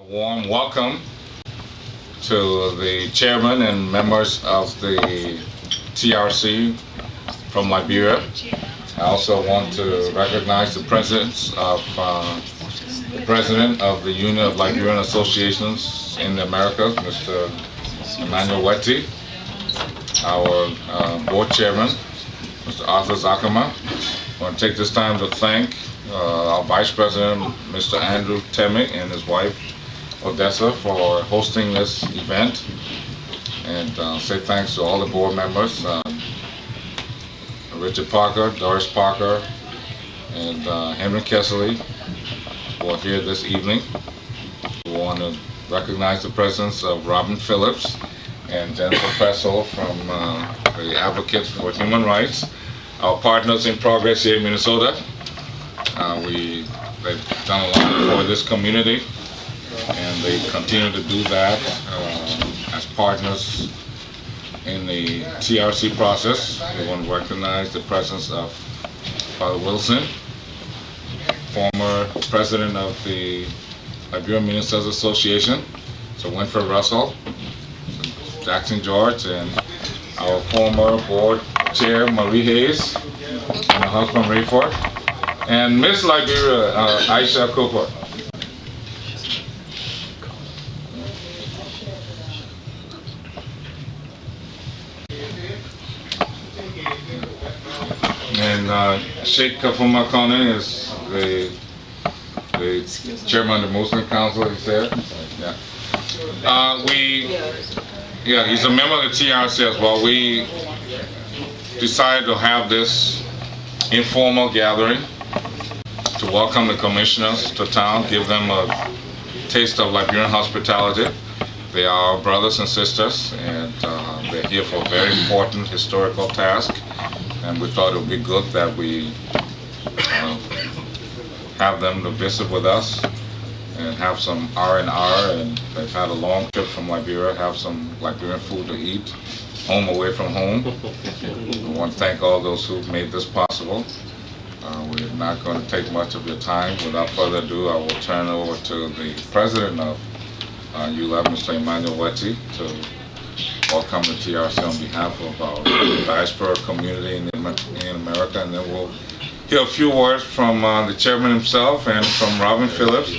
A warm welcome to the chairman and members of the TRC from Liberia. I also want to recognize the presence of the president of the Union of Liberian Associations in the Americas, Mr. Emmanuel Weti, our board chairman, Mr. Arthur Zakama. I want to take this time to thank our vice president, Mr. Andrew Temick, and his wife, Odessa, for hosting this event, and say thanks to all the board members, Richard Parker, Doris Parker, and Henry Kessley, who are here this evening. We want to recognize the presence of Robin Phillips and Jennifer Fessel from the Advocates for Human Rights, our partners in progress here in Minnesota. They've done a lot for this community, and they continue to do that as partners in the TRC process. We want to recognize the presence of Father Wilson, former president of the Liberian Ministers Association, so Winfred Russell, Jackson George, and our former board chair, Marie Hayes, and her husband, Rayford, and Miss Liberia, Aisha Cooper. And Sheikh Kafuma Kone is the chairman of the Muslim Council. He's there. Yeah. He's a member of the TRC as well. We decided to have this informal gathering to welcome the commissioners to town, give them a taste of Liberian hospitality. They are our brothers and sisters, and they're here for a very important historical task. And we thought it would be good that we have them to visit with us and have some R&R, and they've had a long trip from Liberia, have some Liberian food to eat, home away from home. I want to thank all those who made this possible. We're not going to take much of your time. Without further ado, I will turn over to the president of ULEB, Mr. Emmanuel Weti, to welcome the TRC on behalf of our diaspora community in America, and then we'll hear a few words from the chairman himself and from Robin Phillips,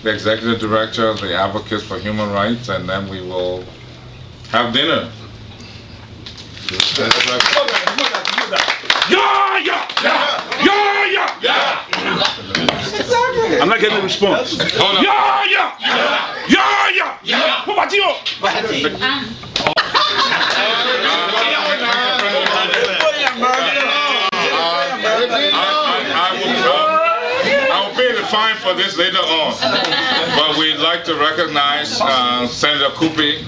the executive director of the Advocates for Human Rights, and then we will have dinner. I'm not getting a response. Hold on. I will pay the fine for this later on, but we'd like to recognize Senator Kupi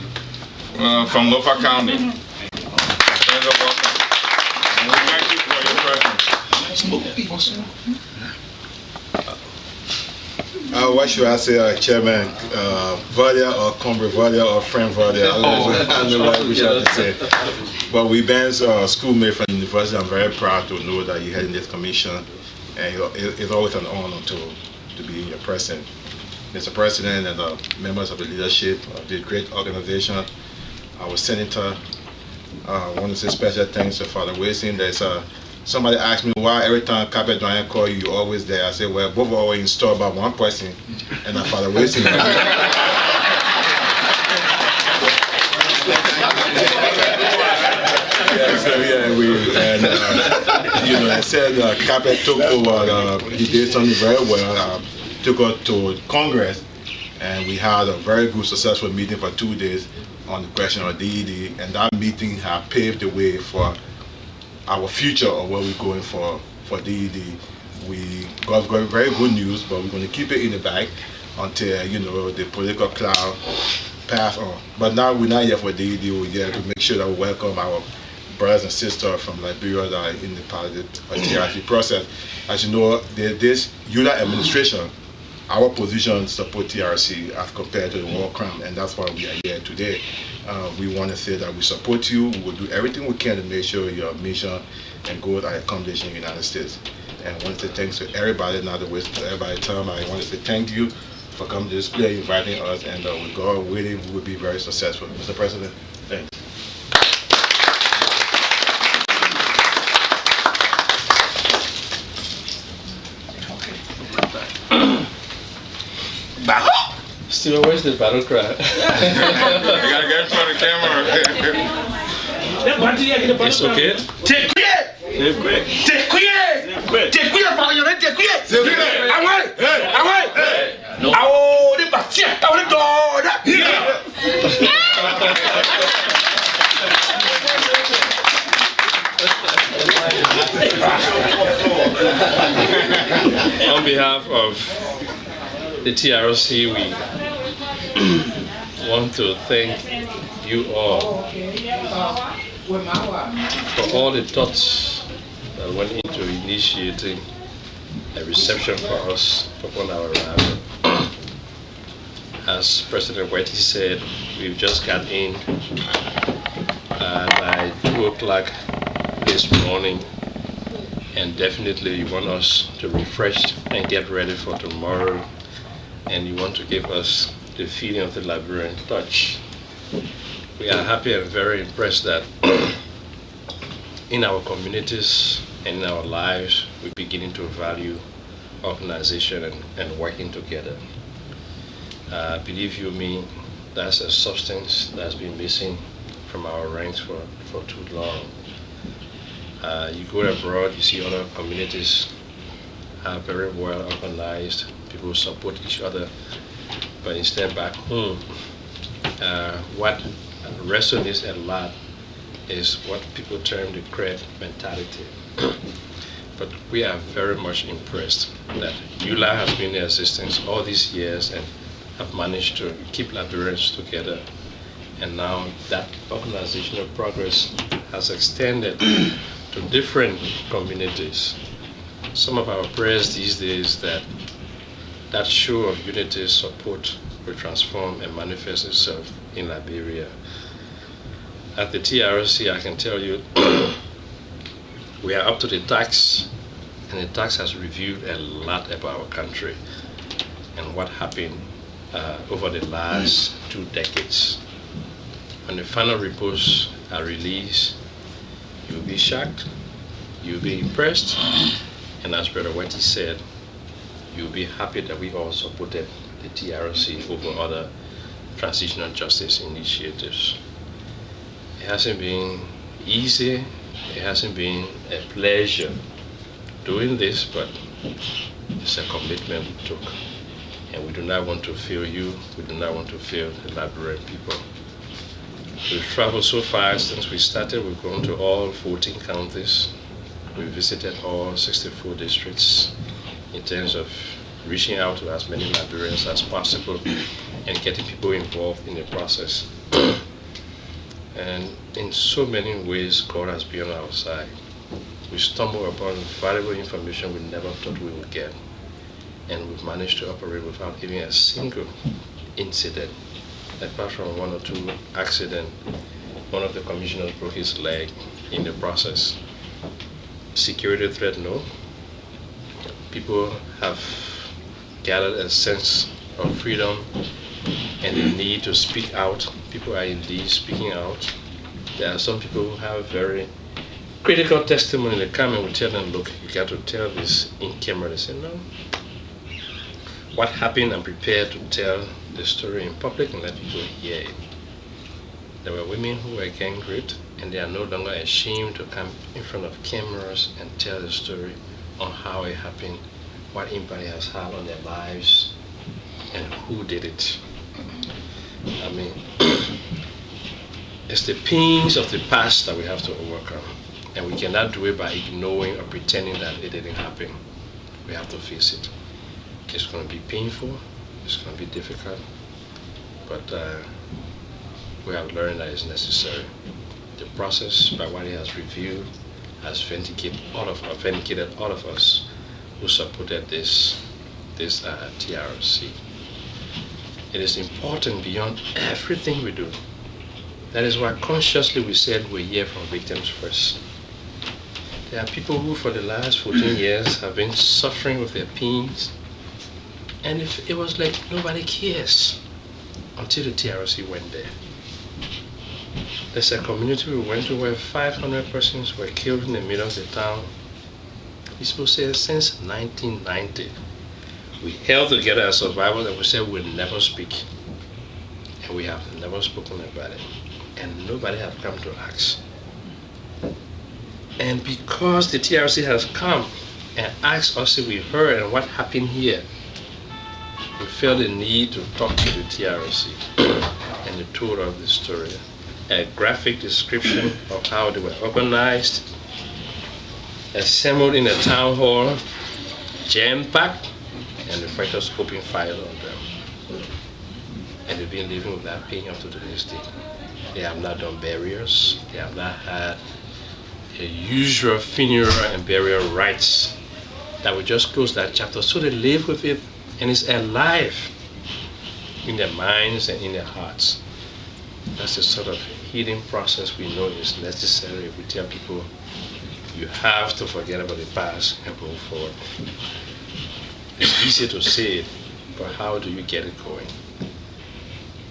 from Lofa County. Senator, welcome. And we thank you for your presence. What should I say, Chairman? Valia or Combre Valia or friend Valia? I don't know what we should say. But we been schoolmate from the university. I'm very proud to know that you're heading this commission, and it's always an honor to be your president. Mr. President and the members of the leadership of this great organization, our senator. I want to say special thanks to Father Wilson. There's somebody asked me why every time Carpet Giant call you're always there. I said, well, both are always installed by one person, and that's Father Wilson. I said Carpet took over, he did something very well, took us to Congress, and we had a very good, successful meeting for 2 days on the question of DED, and that meeting has paved the way for our future of where we're going for DED. We got very good news, but we're going to keep it in the bag until the political cloud pass on. But now we're not here for DED. We're here to make sure that we welcome our brothers and sisters from Liberia that are in the TRC process. As you know, this ULA administration, our position support TRC as compared to the war crime, and that's why we are here today. We want to say that we support you. We will do everything we can to make sure your mission and goals are accomplished in the United States. And I want to say thanks to everybody. Not to waste everybody's time. I want to say thank you for coming to this play, inviting us, and with God willing, we will be very successful. Mr. President, thanks. Steven, where's the battle cry? You gotta get in front of the camera. It's okay. On behalf of the TRC, we want to thank you all for all the thoughts that went into initiating a reception for us upon our arrival. As President Whitey said, we've just got in by 2 o'clock this morning, and definitely you want us to refresh and get ready for tomorrow, and you want to give us the feeling of the Liberian touch. We are happy and very impressed that in our communities and in our lives, we're beginning to value organization and working together. Believe you me, that's a substance that's been missing from our ranks for too long. You go abroad, you see other communities are very well organized, people support each other, but instead back home, what resonates a lot is what people term the crab mentality. But we are very much impressed that ULA has been in existence all these years and have managed to keep Liberians together. And now that organizational progress has extended to different communities. Some of our prayers these days that show of unity, support will transform and manifest itself in Liberia. At the TRC, I can tell you, we are up to the tax, and the tax has reviewed a lot about our country and what happened over the last 2 decades. When the final reports are released, you'll be shocked, you'll be impressed, and as Brother Whitey said, you'll be happy that we all supported the TRC over other transitional justice initiatives. It hasn't been easy, it hasn't been a pleasure doing this, but it's a commitment we took. And we do not want to fail you, we do not want to fail the Liberian people. We've traveled so far since we started. We've gone to all 14 counties. We visited all 64 districts in terms of reaching out to as many Liberians as possible and getting people involved in the process. And in so many ways, God has been on our side. We stumbled upon valuable information we never thought we would get. And we've managed to operate without even a single incident. Apart from 1 or 2 accidents, one of the commissioners broke his leg in the process. Security threat, no. People have gathered a sense of freedom and the need to speak out. People are indeed speaking out. There are some people who have very critical testimony. They come and we tell them, look, you got to tell this in camera. They say, no. What happened? I'm prepared to tell the story in public and let people hear it. There were women who were gang raped, and they are no longer ashamed to come in front of cameras and tell the story on how it happened, what impact it has had on their lives, and who did it. I mean, it's the pains of the past that we have to overcome, and we cannot do it by ignoring or pretending that it didn't happen. We have to face it. It's going to be painful, it's going to be difficult, but we have learned that it's necessary. The process, by what it has reviewed, has vindicated all of us who supported this TRC. It is important beyond everything we do. That is why consciously we said we hear from victims first. There are people who for the last 14 years have been suffering with their pains, And it was like nobody cares until the TRC went there. There's a community we went to where 500 persons were killed in the middle of the town. It's supposed to say since 1990. We held together as survivors and we said we'll never speak. And we have never spoken about it. And nobody has come to ask. And because the TRC has come and asked us if we heard and what happened here, we felt the need to talk to the TRC. And they told us the story. A graphic description of how they were organized, assembled in a town hall, jam-packed, and the fighters opened fire on them. And they've been living without paying up to this day. They have not done burials. They have not had a usual funeral and burial rites that would just close that chapter. So they live with it, and it's alive in their minds and in their hearts. That's the sort of healing process we know is necessary. We tell people, you have to forget about the past and move forward. It's easy to say it, but how do you get it going?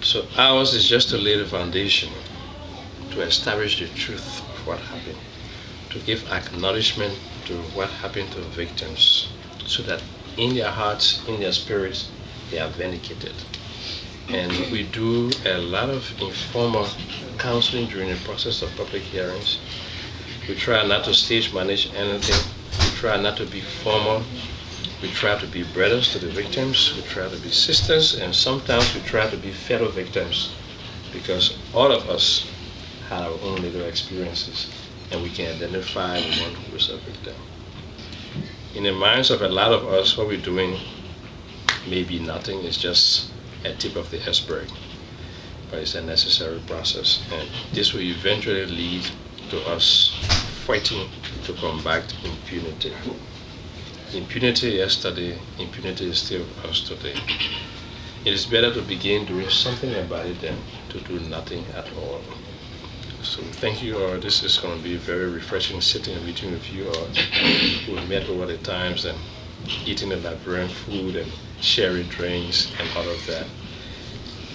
So ours is just to lay the foundation, to establish the truth of what happened, to give acknowledgement to what happened to the victims, so that in their hearts, in their spirits, they are vindicated. And we do a lot of informal counseling during the process of public hearings. We try not to stage manage anything. We try not to be formal. We try to be brothers to the victims. We try to be sisters, and sometimes we try to be fellow victims, because all of us had our own little experiences, and we can identify the one who is a victim. In the minds of a lot of us, what we're doing may be nothing. It's just a tip of the iceberg, but it's a necessary process, and this will eventually lead to us fighting to combat impunity. Impunity yesterday, impunity is still us today. It is better to begin doing something about it than to do nothing at all. So thank you all. This is going to be very refreshing sitting and meeting with you all. We've met over the times and eating the Liberian food and sharing drinks and all of that.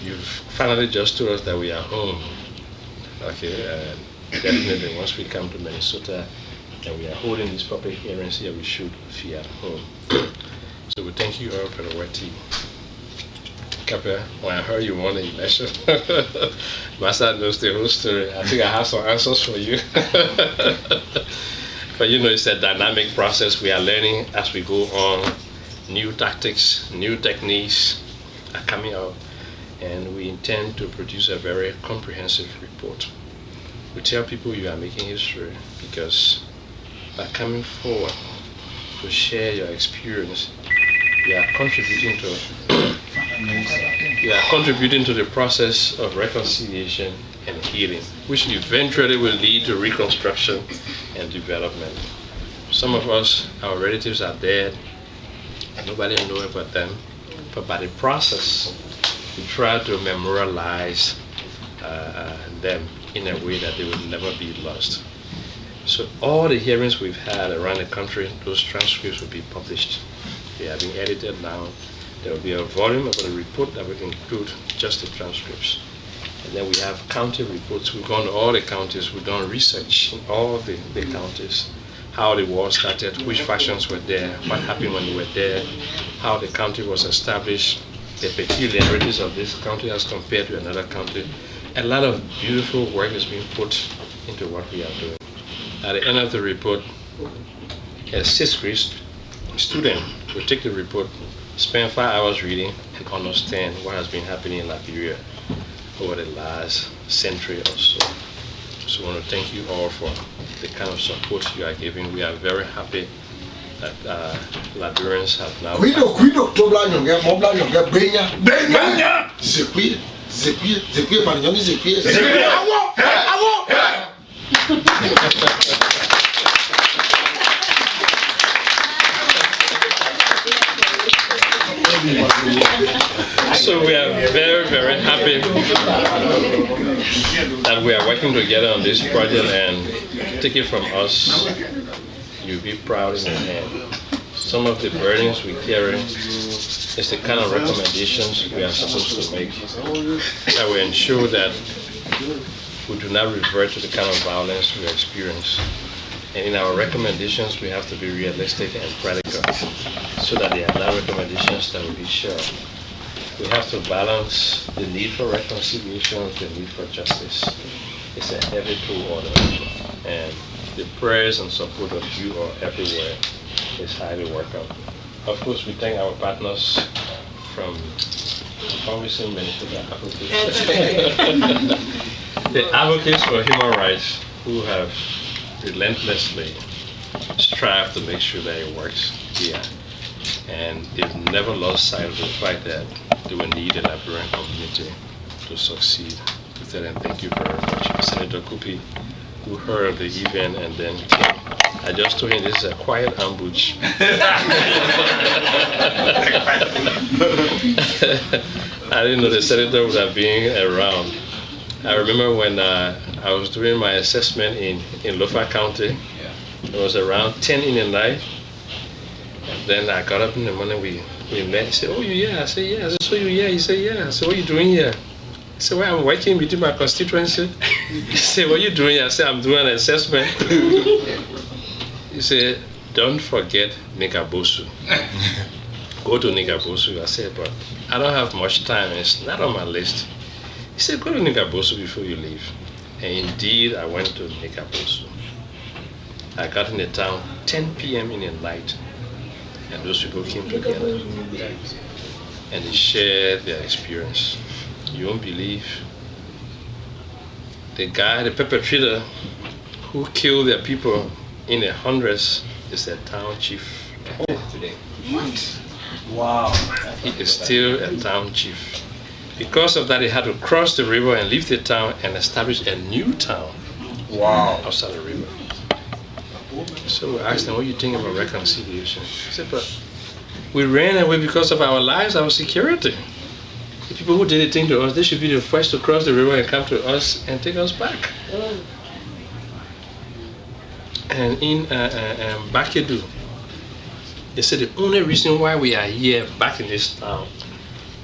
You've finally just told us that we are home. Okay, definitely once we come to Minnesota and we are holding these public hearings here, we should feel at home. So we thank you all for the word tea. Capel, when I heard you won the election, Master knows the whole story. I think I have some answers for you. But you know, it's a dynamic process. We are learning as we go on. New tactics, new techniques are coming out, and we intend to produce a very comprehensive report. We tell people you are making history because by coming forward to share your experience, you are contributing to the process of reconciliation and healing, which eventually will lead to reconstruction and development. Some of us, our relatives are dead, nobody knows about them, but by the process, we try to memorialize them in a way that they will never be lost. So all the hearings we've had around the country, those transcripts will be published. They are being edited now. There will be a volume of a report that will include just the transcripts. And then we have county reports. We've gone to all the counties. We've done research in all the counties. How the war started, which factions were there, what happened when they were there, how the county was established, the peculiarities of this county as compared to another county. A lot of beautiful work is being put into what we are doing. At the end of the report, a 6th grade student will take the report, spend 5 hours reading, and understand what has been happening in Liberia over the last century or so. So I want to thank you all for the kind of support you are giving. We are very happy that Liberians have now. So we are very, very happy that we are working together on this project, and take it from us, you'll be proud in your hand. Some of the burdens we carry It's the kind of recommendations we are supposed to make that will ensure that we do not revert to the kind of violence we experience. And in our recommendations, we have to be realistic and practical so that they are not recommendations that will be shared. We have to balance the need for reconciliation with the need for justice. It's a heavy pull order, and the prayers and support of you all everywhere is highly welcome. Of course, we thank our partners from the advocates for human rights who have relentlessly strived to make sure that it works here. And they've never lost sight of the fact that they will need the Liberian community to succeed. With that, and thank you very much. Senator Kupi, who heard of the event and then came. I just told him this is a quiet ambush. I didn't know the senator would have been around. I remember when I was doing my assessment in Lofa County. It was around 10 in the night. And then I got up in the morning, we met. He said, "Oh, you here?" I said, "Yeah." I said, "So you here?" He said, "Yeah." I said, "What are you doing here?" I said, "Well, I'm working between my constituency." He said, "What are you doing here?" I said, "I'm doing an assessment." He said, "Don't forget Nikabosu. Go to Nikabosu." I said, "But I don't have much time. It's not on my list." He said, "Go to Nikabosu before you leave." And indeed, I went to Nikabosu. I got in the town 10 p.m. in the night, and those people came together and they shared their experience. You won't believe the guy, the perpetrator who killed their people in the hundreds is a town chief today. What? Wow. He is still a town chief. Because of that, he had to cross the river and leave the town and establish a new town. Wow. Outside the river. So we asked him, "What do you think about reconciliation?" He said, "But we ran away because of our lives, our security. The people who did the thing to us, they should be the first to cross the river and come to us and take us back." And in Bakedu, they said the only reason why we are here back in this town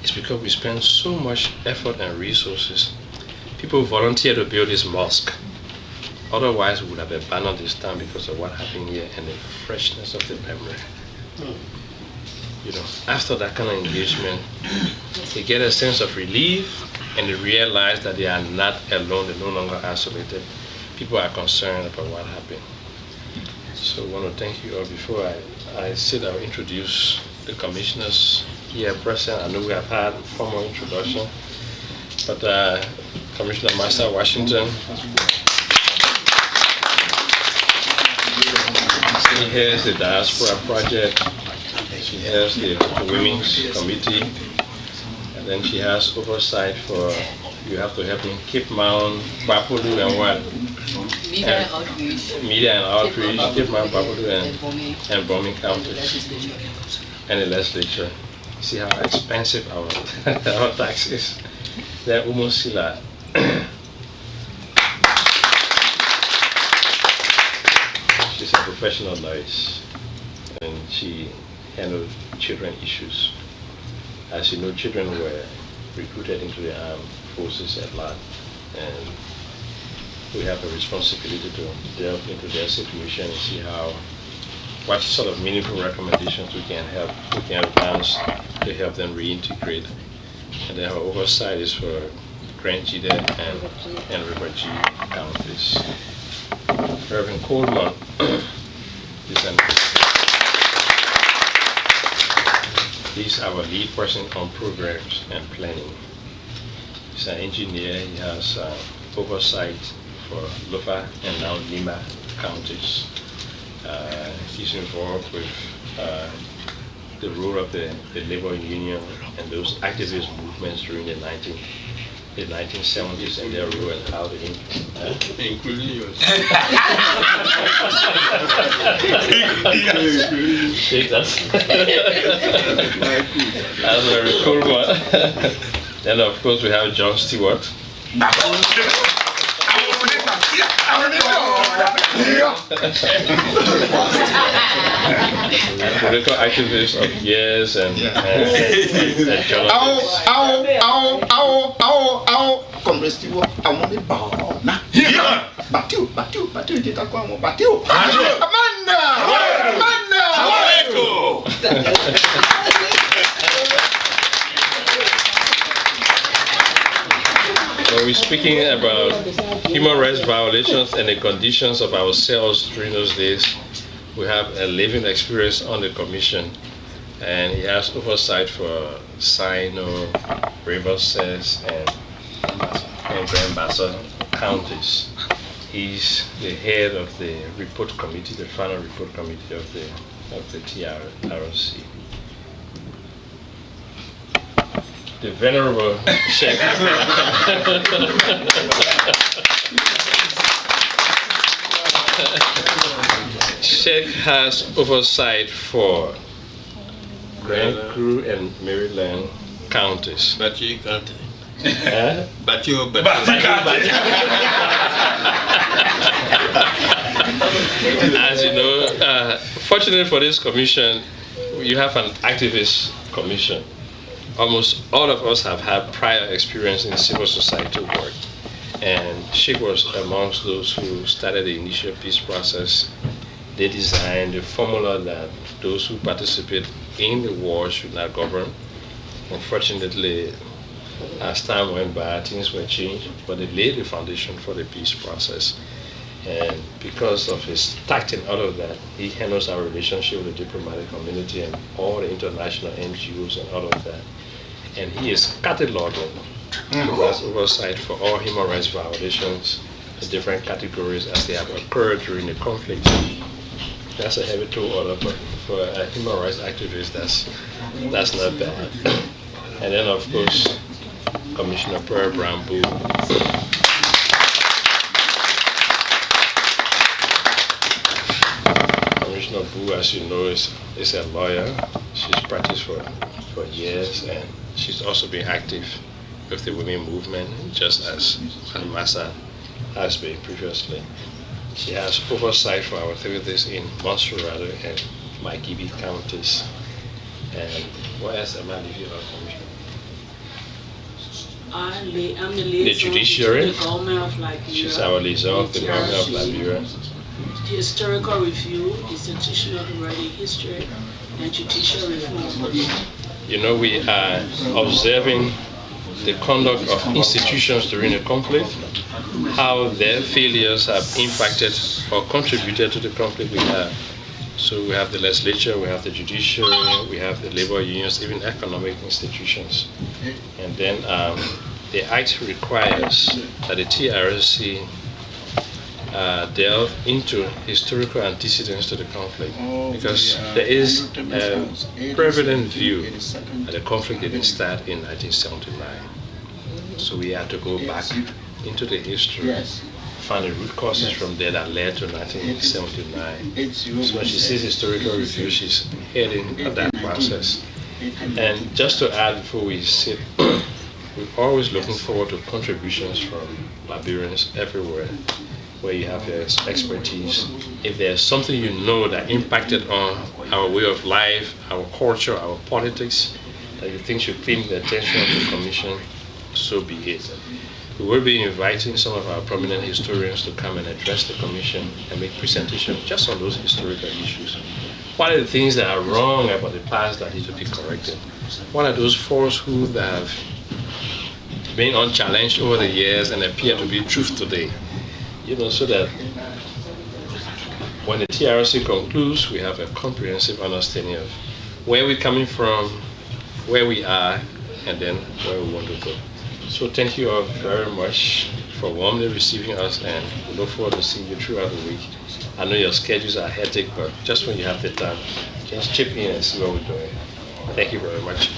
is because we spend so much effort and resources. People volunteer to build this mosque. Otherwise, we would have abandoned this town because of what happened here and the freshness of the memory. You know, after that kind of engagement, they get a sense of relief and they realize that they are not alone, they're no longer isolated. People are concerned about what happened. So I want to thank you all. Before I sit, I'll introduce the commissioners here present. I know we have had a formal introduction, but Commissioner Master Washington, she heads the Diaspora Project, she heads the Women's Committee, and then she has oversight for, you have to help me, Cape Mount, Bapolu, and what? Media and outreach. Media and outreach, Cape Mount, Bapolu, and Bombing counties, and the legislature. See how expensive our our taxes. They're almost like she's a professional nurse, and she handled children issues. As you know, children were recruited into the armed forces at large, and we have a responsibility to delve into their situation and see what sort of meaningful recommendations we can advance to help them reintegrate. And then our oversight is for Grand Jide and River G counties. Reverend Coleman he's our lead person on programs and planning. He's an engineer. He has oversight for Lofa and now Lima counties. He's involved with the role of the labor union and those activist movements during the 1970s and their role and how they Including yours. That's a very cool one. And of course we have John Stewart. Political activists of years and journalists. Comrade Stewart, I want to bow now. Yeah! Batiu. Amanda! When we're speaking about human rights violations and the conditions of our cells during those days, we have a living experience on the commission, and he has oversight for Sino, River Cess, and Grand Bassa counties. He's the head of the report committee, the final report committee of the TRC. The Venerable Sheikh Sheikh has oversight for Grand Crew and Maryland counties. Battery County. Huh? As you know, fortunately for this commission, you have an activist commission. Almost all of us have had prior experience in civil society work, and Sheikh was amongst those who started the initial peace process. They designed the formula that those who participate in the war should not govern. Unfortunately, as time went by, things were changed, but they laid the foundation for the peace process. And because of his tact and all of that, he handles our relationship with the diplomatic community and all the international NGOs and all of that. And he is cataloging, he has oversight for all human rights violations in different categories as they have occurred during the conflict. That's a heavy toll order, but for a human rights activist, that's not bad. And then, of course, Commissioner Pearl Brambu. Commissioner Boo, as you know, is a lawyer. She's practiced for years, and she's also been active with the women movement, just as Massa has been previously. She has oversight for our activities in Montserrat and Maigibi counties. And what else am I leaving out, Commissioner? I'm the liaison The judiciary. to the government of Liberia. She's our liaison of the government of Liberia. The historical review, institutional writing history, and judicial reform. You know, we are observing the conduct of institutions during the conflict, how their failures have impacted or contributed to the conflict we have. So we have the legislature, we have the judiciary, we have the labor unions, even economic institutions. And then the Act requires that the TRC delve into historical antecedents to the conflict, because there is a prevalent view that the conflict didn't start in 1979. So we had to go back into the history, find the root causes from there that led to 1979. So when she says historical review, she's heading that process. And just to add before we sit, we're always looking forward to contributions from Liberians everywhere, where you have your expertise. If there's something you know that impacted on our way of life, our culture, our politics, that you think should claim the attention of the Commission, so be it. We will be inviting some of our prominent historians to come and address the Commission and make presentations just on those historical issues. What are the things that are wrong about the past that need to be corrected? What are those falsehoods that have been unchallenged over the years and appear to be truth today? You know, so that when the TRC concludes, we have a comprehensive understanding of where we're coming from, where we are, and then where we want to go. So thank you all very much for warmly receiving us, and we look forward to seeing you throughout the week. I know your schedules are hectic, but just when you have the time, just chip in and see what we're doing. Thank you very much.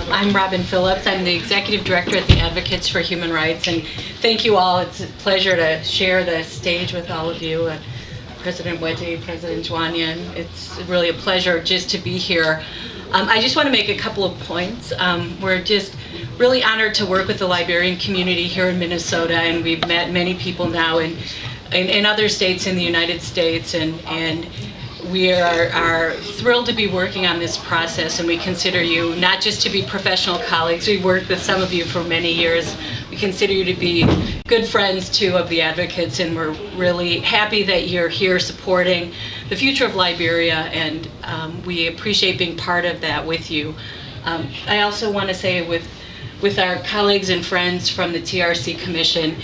I'm Robin Phillips. I'm the Executive Director at the Advocates for Human Rights, and thank you all. It's a pleasure to share the stage with all of you. President Wete, President Juanian. It's really a pleasure just to be here. I just want to make a couple of points. We're just really honored to work with the librarian community here in Minnesota, and we've met many people now in other states in the United States, and we are thrilled to be working on this process, and we consider you not just to be professional colleagues. We've worked with some of you for many years. We consider you to be good friends, too, of the advocates, and we're really happy that you're here supporting the future of Liberia, and we appreciate being part of that with you. I also want to say with our colleagues and friends from the TRC Commission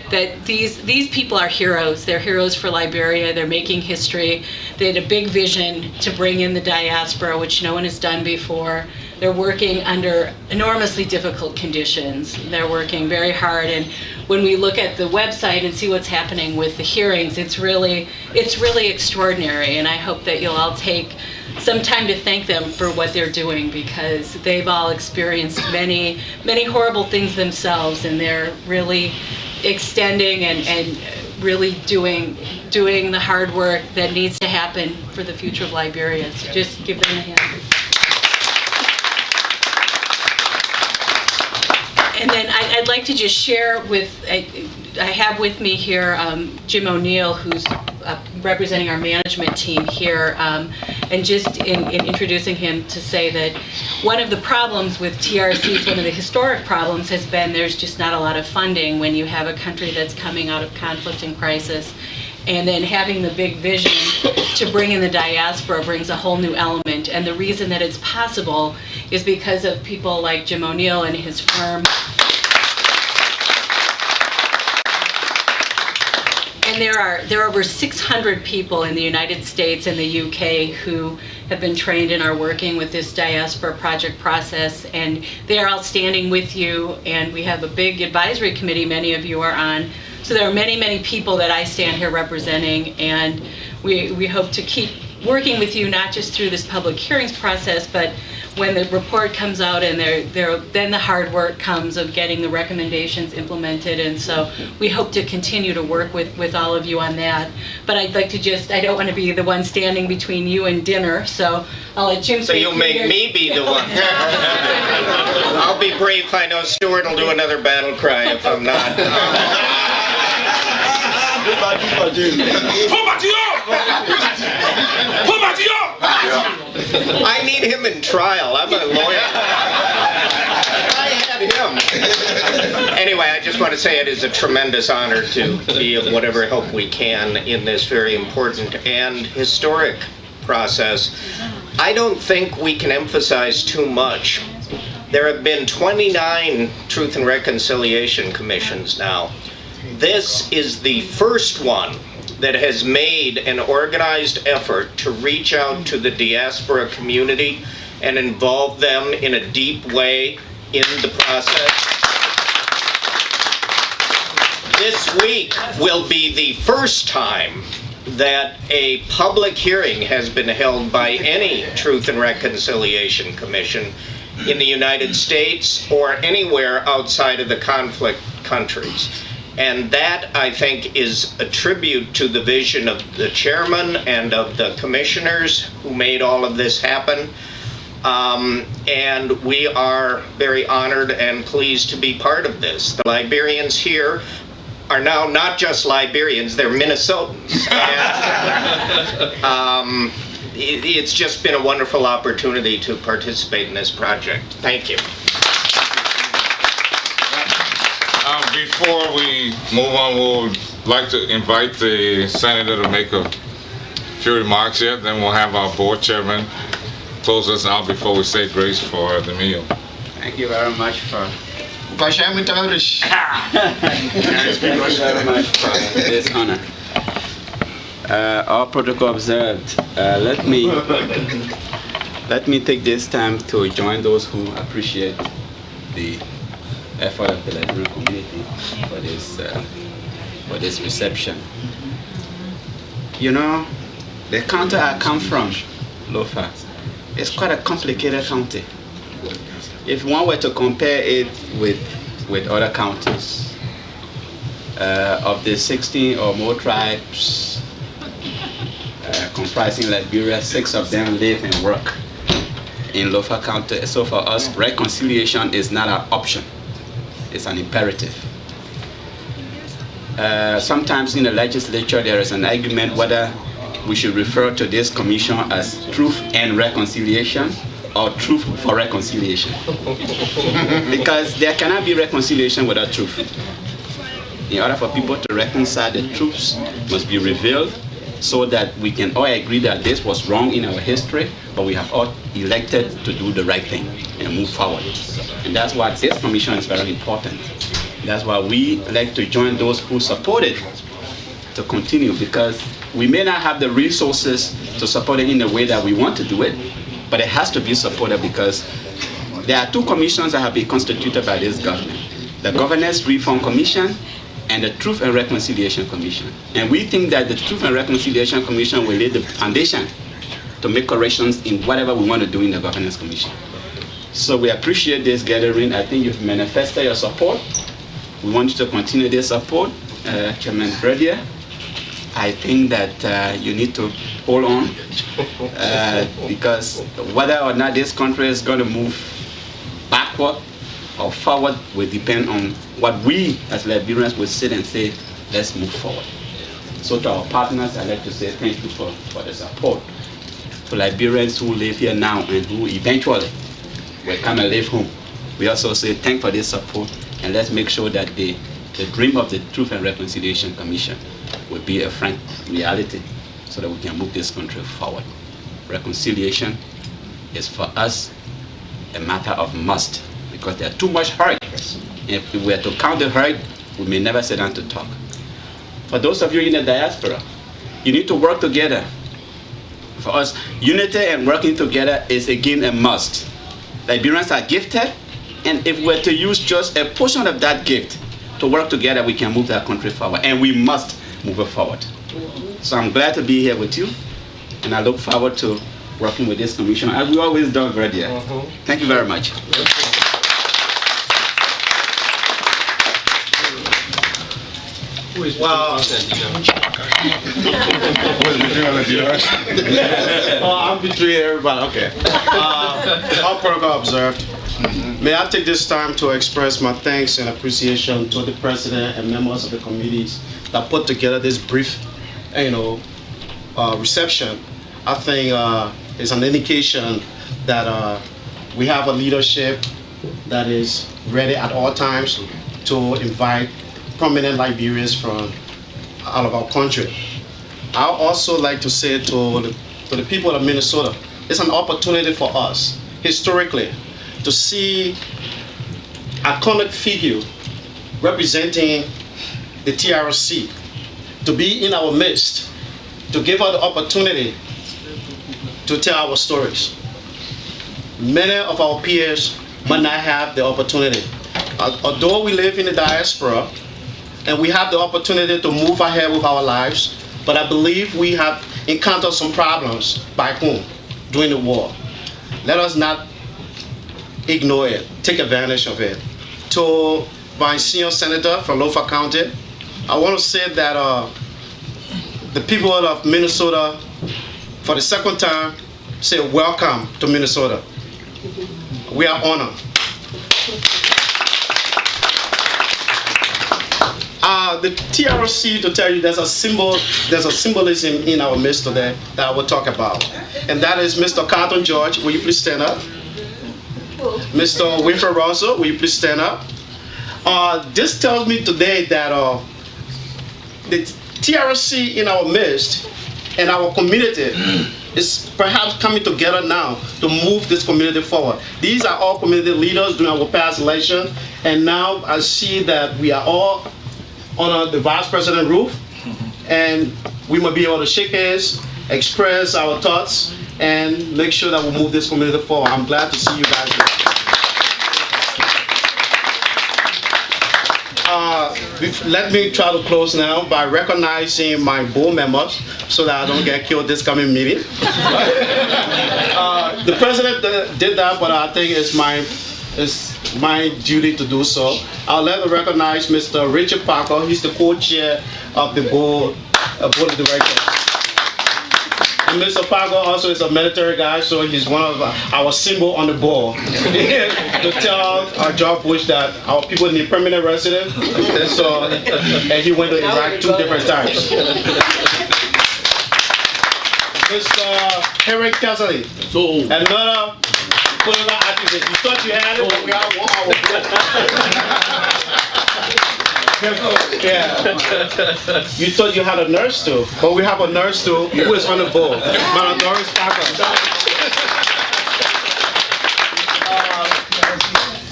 that these people are heroes. They're heroes for Liberia. They're making history. They had a big vision to bring in the diaspora, which no one has done before. They're working under enormously difficult conditions. They're working very hard, and when we look at the website and see what's happening with the hearings, it's really extraordinary, and I hope that you'll all take some time to thank them for what they're doing, because they've all experienced many horrible things themselves, and they're really extending and really doing the hard work that needs to happen for the future of Liberia. So just give them a hand. And then I'd like to just share I have with me here Jim O'Neill, who's representing our management team here, and just in introducing him to say that one of the problems with TRCs, one of the historic problems, has been there's just not a lot of funding when you have a country that's coming out of conflict and crisis. And then having the big vision to bring in the diaspora brings a whole new element. And the reason that it's possible is because of people like Jim O'Neill and his firm. And there are over 600 people in the United States and the UK who have been trained and are working with this diaspora project process, and they are all standing with you, and we have a big advisory committee many of you are on. So there are many people that I stand here representing, and we hope to keep working with you, not just through this public hearings process, but when the report comes out, and then the hard work comes of getting the recommendations implemented. And so we hope to continue to work with all of you on that. But I'd like to I don't want to be the one standing between you and dinner, so I'll let Jim. So you'll make me be the one. I'll be brave. I know Stuart will do another battle cry if I'm not. I need him in trial. I'm a lawyer. I had him. Anyway, I just want to say it is a tremendous honor to be of whatever help we can in this very important and historic process. I don't think we can emphasize too much. There have been 29 Truth and Reconciliation Commissions now. This is the first one that has made an organized effort to reach out to the diaspora community and involve them in a deep way in the process. This week will be the first time that a public hearing has been held by any Truth and Reconciliation Commission in the United States or anywhere outside of the conflict countries. And that, I think, is a tribute to the vision of the chairman and of the commissioners who made all of this happen. And we are very honored and pleased to be part of this. The Liberians here are now not just Liberians, they're Minnesotans. And, it's just been a wonderful opportunity to participate in this project. Thank you. Before we move on, we would like to invite the senator to make a few remarks here. Then we'll have our board chairman close us out before we say grace for the meal. Thank you very much for this honor. All protocol observed. Let me take this time to join those who appreciate the effort of the Liberian community for this reception. You know, the county I come from, Lofa, is quite a complicated county. If one were to compare it with other counties, of the 16 or more tribes comprising Liberia. 6 of them live and work in Lofa County. So for us, reconciliation is not an option. It's an imperative. Sometimes in the legislature, there is an argument whether we should refer to this commission as Truth and Reconciliation or Truth for Reconciliation. Because there cannot be reconciliation without truth. In order for people to reconcile, the truths must be revealed so that we can all agree that this was wrong in our history, but we have all elected to do the right thing and move forward. And that's why this commission is very important. That's why we like to join those who support it to continue, because we may not have the resources to support it in the way that we want to do it, but it has to be supported because there are 2 commissions that have been constituted by this government: the Governance Reform Commission and the Truth and Reconciliation Commission. And we think that the Truth and Reconciliation Commission will lay the foundation to make corrections in whatever we want to do in the Governance Commission. So we appreciate this gathering. I think you've manifested your support. We want you to continue this support. Chairman Bredier, I think that you need to hold on because whether or not this country is going to move backward or forward will depend on what we as Liberians will sit and say, let's move forward. So to our partners, I'd like to say thank you for the support. To Liberians who live here now and who eventually will come and live home, we also say thank you for this support, and let's make sure that the dream of the Truth and Reconciliation Commission will be a frank reality so that we can move this country forward. Reconciliation is for us a matter of must, because there's too much hurt. If we were to count the hurt, we may never sit down to talk. For those of you in the diaspora, you need to work together. For us, unity and working together is again a must. Liberians are gifted, and if we're to use just a portion of that gift to work together, we can move that country forward, and we must move it forward. So I'm glad to be here with you, and I look forward to working with this commission, as we always do, Bredier. Thank you very much. Wow. I'm between everybody. Okay. All protocol observed. May I take this time to express my thanks and appreciation to the president and members of the committees that put together this brief, reception. I think it's an indication that we have a leadership that is ready at all times to invite prominent Liberians from out of our country. I also like to say to the people of Minnesota, it's an opportunity for us, historically, to see a iconic figure representing the TRC to be in our midst, to give us the opportunity to tell our stories. Many of our peers might not have the opportunity. Although we live in the diaspora, and we have the opportunity to move ahead with our lives, but I believe we have encountered some problems back home during the war. Let us not ignore it, take advantage of it. To my senior senator from Lofa County, I want to say that the people of Minnesota, for the second time, say welcome to Minnesota. We are honored. The TRC, to tell you, there's a symbolism in our midst today that I will talk about. And that is Mr. Carlton George, will you please stand up? Mr. Winfrey Russell, will you please stand up? This tells me today that the TRC in our midst and our community is perhaps coming together now to move this community forward. These are all community leaders during our past election, and now I see that we are all under the vice president roof, and we must be able to shake hands, express our thoughts, and make sure that we move this community forward. I'm glad to see you guys here. Let me try to close now by recognizing my board members so that I don't get killed this coming meeting. The president did that, but I think it's my duty to do so. I'd like to recognize Mr. Richard Parker. He's the co-chair of the board of directors. And Mr. Pago also is a military guy, so he's one of our symbol on the ball. To tell George Bush that our people need permanent residence. So, and he went to Iraq 2 different times. Mr. Henry Kelsey, another political activist. You thought you had it, but we all want our yeah. You thought you had a nurse too, but we have a nurse too who is on the board. Madam Doris Parker.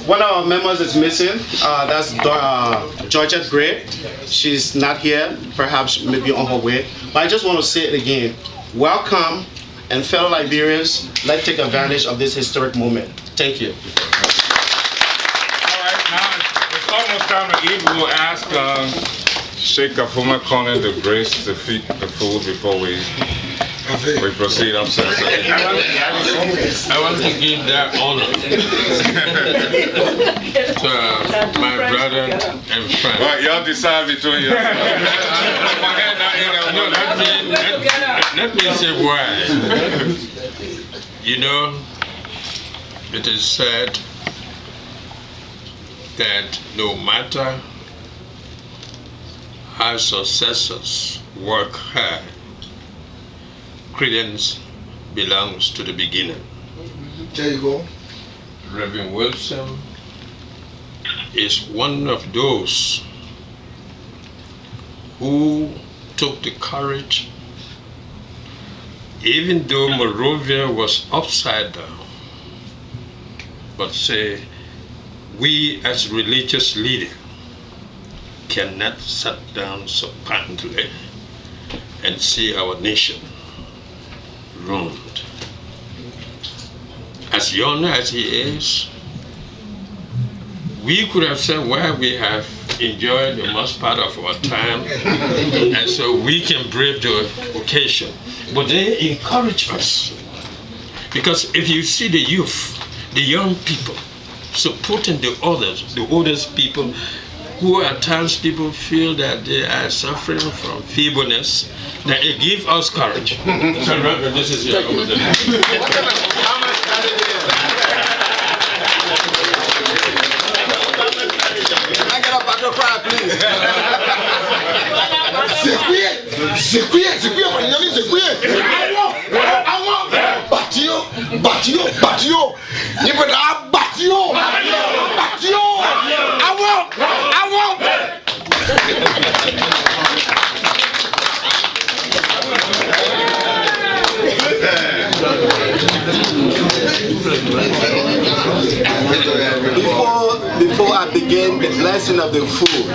One of our members is missing. That's Georgette Gray. She's not here, perhaps maybe on her way. But I just want to say it again. Welcome, and fellow Liberians, let's take advantage of this historic moment. Thank you. All right, now it's almost time to eat. We will ask Sheikh Kafuma Kone to grace the food before we proceed upstairs. I want to give that honor to my brother and friend. Well, y'all decide between yourselves. Let me say why. You know, it is said that no matter how successors work hard, credence belongs to the beginner. There you go. Reverend Wilson is one of those who took the courage, even though Monrovia was upside down, but say, we as religious leaders cannot sit down supinely and see our nation ruined. As young as he is, we could have said, well, we have enjoyed the most part of our time, and so we can brave the occasion. But they encourage us. Because if you see the youth, the young people, supporting the oldest people, who at times people feel that they are suffering from feebleness, that it gives us courage. So, Reverend, this is your opportunity. I get up at the crowd, please. C'est quoi, mon ami, c'est quoi? I want, Batio. You better have Batio. I want. Before I begin the blessing of the food,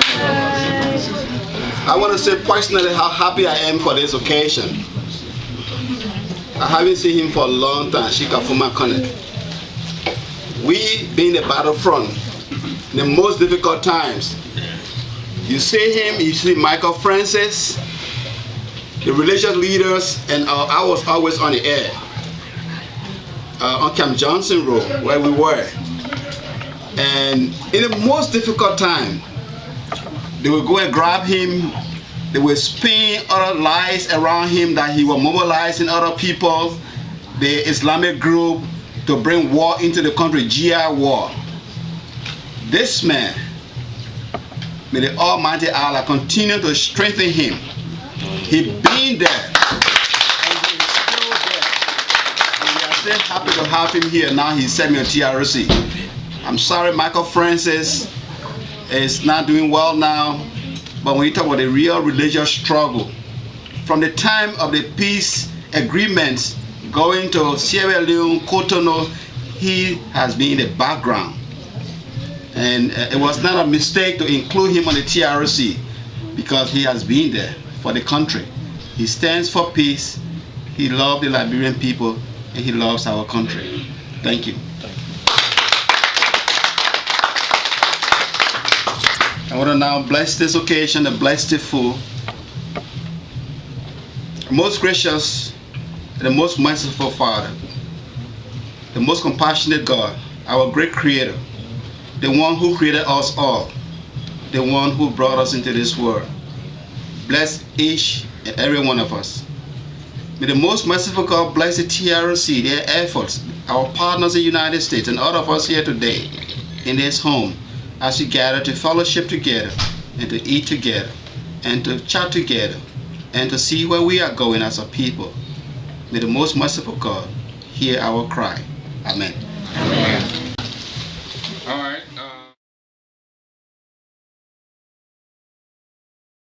I want to say personally how happy I am for this occasion. I haven't seen him for a long time, Sheikh Kafuma Kone. We being the battlefront, the most difficult times. You see him, you see Michael Francis, the religious leaders, and I was always on the air. On Camp Johnson Road, where we were. And in the most difficult time, they would go and grab him, they would spin other lies around him that he was mobilizing other people, the Islamic group, to bring war into the country, GI war. This man, may the Almighty Allah continue to strengthen him. He been there, and he is still there. And we are still happy to have him here. Now he's sent me a TRC. I'm sorry Michael Francis is not doing well now, but when you talk about the real religious struggle, from the time of the peace agreements going to Sierra Leone, Cotonou, he has been in the background. And it was not a mistake to include him on the TRC because he has been there for the country. He stands for peace, he loves the Liberian people, and he loves our country. Thank you. I want to now bless this occasion and bless the food. Most gracious and the most merciful Father, the most compassionate God, our great Creator, the one who created us all, the one who brought us into this world. Bless each and every one of us. May the most merciful God bless the TRC, their efforts, our partners in the United States, and all of us here today in this home as we gather to fellowship together and to eat together and to chat together and to see where we are going as a people. May the most merciful God hear our cry. Amen. Amen.